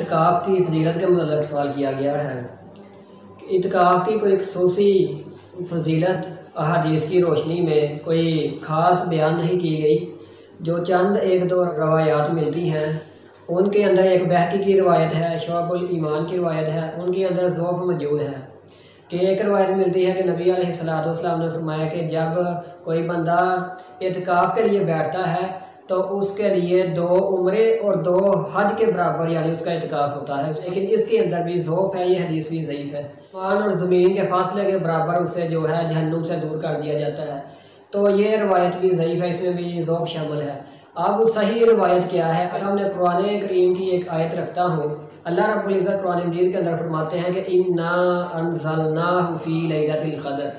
इत्काफ़ की फजीलत के मतलब सवाल किया गया है। इत्काफ़ की कोई खसूसी फजीलत अहादीस की रोशनी में कोई ख़ास बयान नहीं की गई। जो चंद एक दो रवायात मिलती हैं उनके अंदर एक बहकी की रवायत है, शुअबुल ईमान की रवायत है, उनके अंदर ज़ौफ़ मौजूद है। कि एक रवायत मिलती है कि नबी अलैहिस्सलाम ने फरमाया कि जब कोई बंदा इत्काफ़ के लिए बैठता है तो उसके लिए 2 उम्रे और 2 हज के बराबर यानी उसका इत्काफ़ होता है। लेकिन इसके अंदर भी ज़ौफ़ है, ये हदीस भी ज़ईफ़ है। आसमान और ज़मीन के फासले के बराबर उसे जो है जहन्नुम से दूर कर दिया जाता है। तो ये रवायत भी ज़ईफ़ है, इसमें भी ज़ौफ़ शामिल है। अब सही रवायत क्या है? सामने कुरान करीम की एक आयत रखता हूँ। अल्लाह रब्बुल इज़्ज़त कुरान मजीद के अंदर फरमाते हैं कि इन्ना अंज़लनाहु फ़ी लैलतिल क़द्र,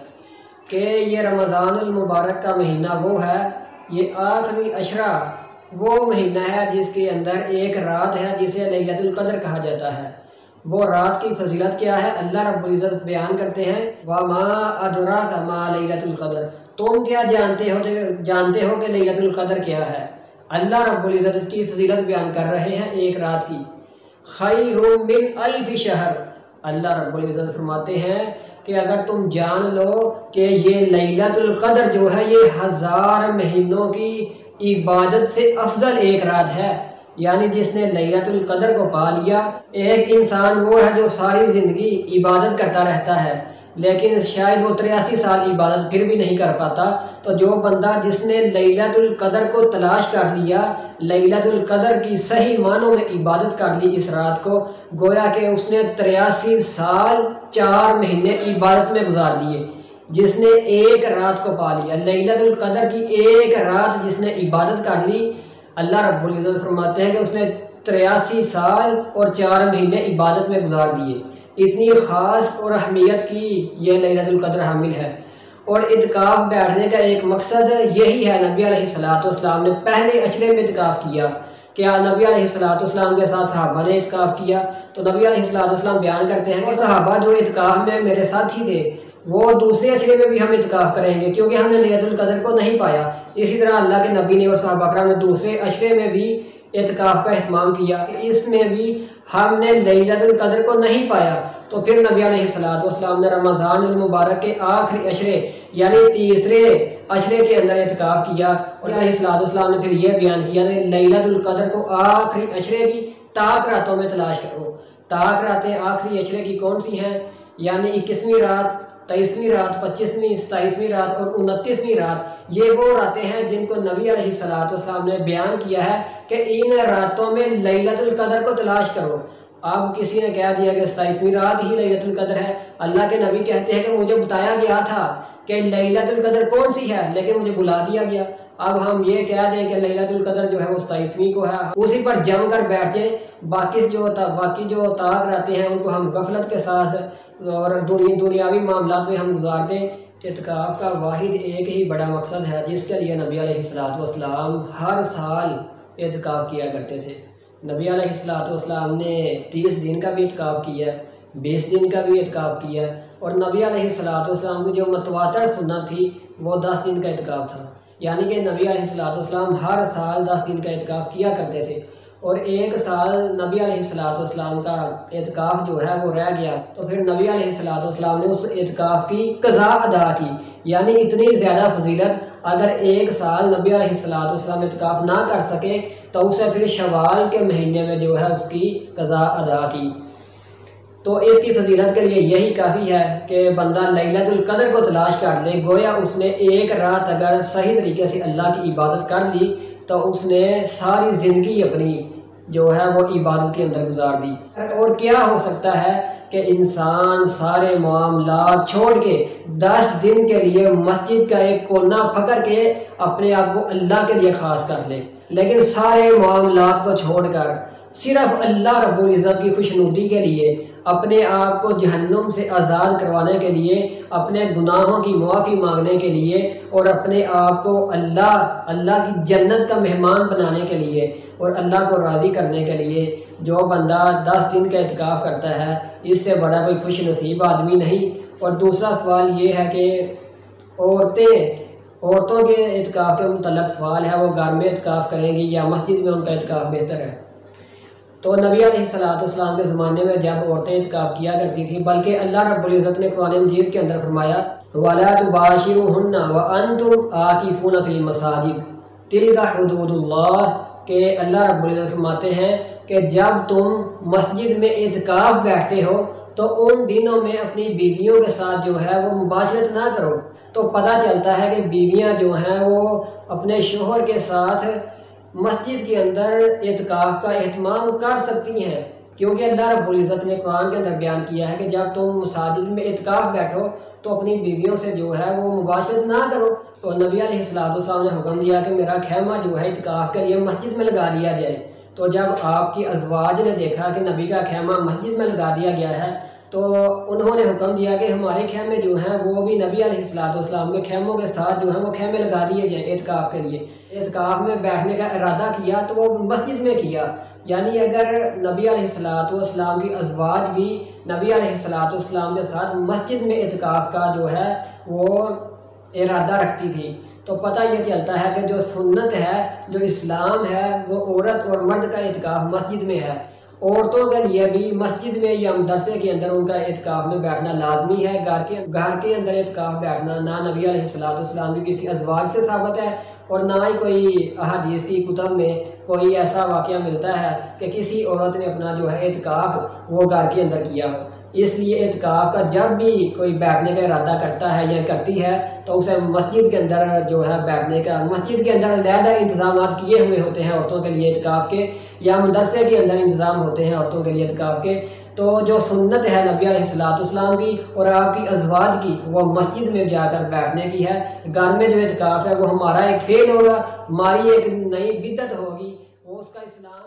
कि ये रमज़ानुल मुबारक का महीना वो है, ये आखिरी अशरा वो महीना है जिसके अंदर एक रात है जिसे लैलतुल क़द्र कहा जाता है। वो रात की फजीलत क्या है? अल्लाह रब्बुल इज़्ज़त बयान करते हैं वमा अदराका मा लैलतुल क़द्र, तुम क्या जानते हो कि लैलतुल क़द्र क्या है? अल्लाह रब्बुल इज़्ज़त की फजीलत बयान कर रहे हैं एक रात की। खैरुम मिन अल्फ़ि शहर, अल्लाह रब्बुल इज़्ज़त फरमाते हैं कि अगर तुम जान लो कि ये लैलतुल क़द्र जो है ये 1000 महीनों की इबादत से अफजल एक रात है। यानी जिसने लैलतुल क़द्र को पा लिया, एक इंसान वो है जो सारी ज़िंदगी इबादत करता रहता है लेकिन शायद वो 83 साल इबादत फिर भी नहीं कर पाता। तो जो बंदा जिसने लैलतुल क़द्र को तलाश कर लिया, लैलतुल क़द्र की सही मानों में इबादत कर ली इस रात को, गोया कि उसने 83 साल 4 महीने इबादत में गुजार दिए। जिसने एक रात को पा लिया, लैलतुल क़द्र की एक रात जिसने इबादत कर ली, अल्लाह रब्बुल इज़्ज़त फरमाते हैं कि उसने 83 साल और 4 महीने इबादत में गुजार दिए। इतनी ख़ास और अहमियत की यह लैलतुल क़द्र हामिल है। और इत्काफ़ बैठने का एक मकसद यही है। नबी अलैहिस्सलाम ने पहले अशरे में इत्काफ़ किया। क्या नबी अलैहिस्सलाम के साथ सहाबा ने इत्काफ़ किया? तो नबी अलैहिस्सलाम बयान करते हैं कि सहाबा जो इत्काफ़ में मेरे साथी थे वो दूसरे अशरे में भी हम इत्काफ़ करेंगे क्योंकि हमने लैलतुल क़द्र को नहीं पाया। इसी तरह अल्लाह के नबी ने और सहाबा कराम ने दूसरे अशरे में भी इत्काफ़ का एहतमाम किया, इसमें भी हमने लैलतुल क़द्र को नहीं पाया। तो फिर नबी अलैहिस्सलाम ने रमज़ानुल मुबारक के आखिरी अशरे यानी तीसरे अशरे के अंदर इत्काफ़ किया। और अलैहिस्सलाम ने फिर यह बयान किया कि लैलतुल क़द्र को आखिरी अशरे की ताक रातों में तलाश करो। ताक रातें आखिरी अशरे की कौन सी हैं? यानी 21वीं रात, 23वीं रात, 25वीं, 27वीं रात और 29वीं रात। ये वो रातें हैं जिनको नबी अलैहिस्सलाम ने बयान किया है कि इन रातों में लैलतुल क़द्र को तलाश करो। अब किसी ने कह दिया कि 27वीं रात ही लैलतुल क़द्र है। अल्लाह के नबी कहते हैं कि मुझे बताया गया था कि लैलतुल क़द्र कौन सी है लेकिन मुझे बुला दिया गया। अब हम ये कह दें कि लैलतुल क़द्र जो है वो 27वीं को है, उसी पर जम कर बैठ जाए। बाकी जो ताक रहते हैं उनको हम गफलत के साथ और दुनियावी मामला में हम गुजार दें। इत्काफ़ का वाहिद एक ही बड़ा मकसद है जिसके लिए नबी अलैहिस्सलाम हर साल इत्काफ़ किया करते थे। नबी अलैहिस्सलाम ने 30 दिन का भी इत्काफ़ किया, 20 दिन का भी इत्काफ़ किया और नबी अलैहिस्सलाम की जो मतवातर सुन्नत थी वो 10 दिन का इत्काफ़ था। यानी कि नबी अलैहिस्सलाम हर साल 10 दिन का इत्काफ़ किया करते थे। और एक साल नबी अलैहिस्सलाम का इत्काफ़ जो है वो रह गया तो फिर नबी अलैहिस्सलाम ने उस इत्काफ़ की क़ज़ा अदा की। यानी इतनी ज़्यादा फजीलत, अगर एक साल नबी अलैहिस्सलाम इत्काफ़ ना कर सके तो उसे फिर शवाल के महीने में जो है उसकी क़ज़ा अदा की। तो इसकी फजीलत के लिए यही काफ़ी है कि बंदा लैलतुल क़द्र को तलाश कर ले। गोया उसने एक रात अगर सही तरीके से अल्लाह की इबादत कर ली तो उसने सारी ज़िंदगी अपनी जो है वो इबादत के अंदर गुजार दी। और क्या हो सकता है कि इंसान सारे मामलात छोड़ के 10 दिन के लिए मस्जिद का एक कोना पकड़ के अपने आप को अल्लाह के लिए ख़ास कर ले, लेकिन सारे मामलात को छोड़कर सिर्फ अल्लाह रब्बुल इज़्ज़त की खुशनुदी के लिए, अपने आप को जहन्नुम से आज़ाद करवाने के लिए, अपने गुनाहों की मुआफ़ी मांगने के लिए और अपने आप को अल्लाह की जन्नत का मेहमान बनाने के लिए और अल्लाह को राज़ी करने के लिए जो बंदा 10 दिन का इत्काफ़ करता है, इससे बड़ा कोई खुश नसीब आदमी नहीं। और दूसरा सवाल ये है कि औरतों के इत्काफ़ के मुतल्लिक़ सवाल है, वो घर में इत्काफ़ करेंगी या मस्जिद में उनका इत्काफ़ बेहतर है? तो नबी अलैहिस्सलाम के ज़माने में जब औरतें इत्काफ किया करती थी, बल्कि अल्लाह रब्बुल इज़्ज़त ने कुरान मजीद के अंदर फरमाया वला तुबाशिरुहुन्ना व अंतुम आकिफूना फिल मसाजिद तिल्का हुदूदुल्लाह, के अल्लाह रब्बुल इज़्ज़त फरमाते हैं कि जब तुम मस्जिद में इत्काफ बैठते हो तो उन दिनों में अपनी बीवियों के साथ जो है वो मुबाशरत ना करो। तो पता चलता है कि बीवियां जो हैं वो अपने शोहर के साथ मस्जिद के अंदर इत्काफ का एहतमाम कर सकती हैं, क्योंकि अल्लाह रब्बुल इज़्ज़त ने कुरान के अंदर बयान किया है कि जब तुम मसाजिद में इत्काफ बैठो तो अपनी बीवियों से जो है वो मुबाशरत ना करो। तो नबी अलैहिस्सलाम ने हुक्म दिया कि मेरा खैमा जो है इत्काफ के लिए मस्जिद में लगा दिया जाए। तो जब आपकी अज़वाज ने देखा कि नबी का खैमा मस्जिद में लगा दिया गया है तो उन्होंने हुक्म दिया कि हमारे खैमे जो हैं वो भी नबी अलैहिस्सलाम के खैमों के साथ जो है वो खैमे लगा दिए जाए इत्काफ के लिए। इत्काफ में बैठने का इरादा किया तो वो मस्जिद में किया, यानी अगर नबी अलैहिस्सलाम की अज़वाज भी नबी अलैहिस्सलाम के साथ मस्जिद में इत्काफ का जो है वो इरादा रखती थी तो पता ये चलता है कि जो सुन्नत है, जो इस्लाम है, वो औरत और मर्द का इत्काफ मस्जिद में है। औरतों के लिए भी मस्जिद में या मदरसे के अंदर उनका इत्काफ में बैठना लाजमी है। घर के अंदर इत्काफ बैठना ना नबी अलैहिस्सलाम की किसी अज़वाज से साबित है और ना ही कोई अहादीस की कुतब में कोई ऐसा वाक़या मिलता है कि किसी औरत ने अपना जो है इत्काफ वो घर के अंदर किया हो। इसलिए इत्काफ का जब भी कोई बैठने का इरादा करता है या करती है तो उसे मस्जिद के अंदर जो है बैठने का, मस्जिद के अंदर अलहदा इंतजाम किए हुए होते हैं औरतों के लिए इत्काफ के, या मदरसे के अंदर इंतज़ाम होते हैं औरतों के लिए इत्काफ के। तो जो सुन्नत है नबी अलैहिस्सलाम की और आपकी अज़वाज की वो मस्जिद में जाकर बैठने की है। घर में जो इत्काफ है वो हमारा एक फेल होगा, हमारी एक नई बिदअत होगी, वो उसका इस्लाम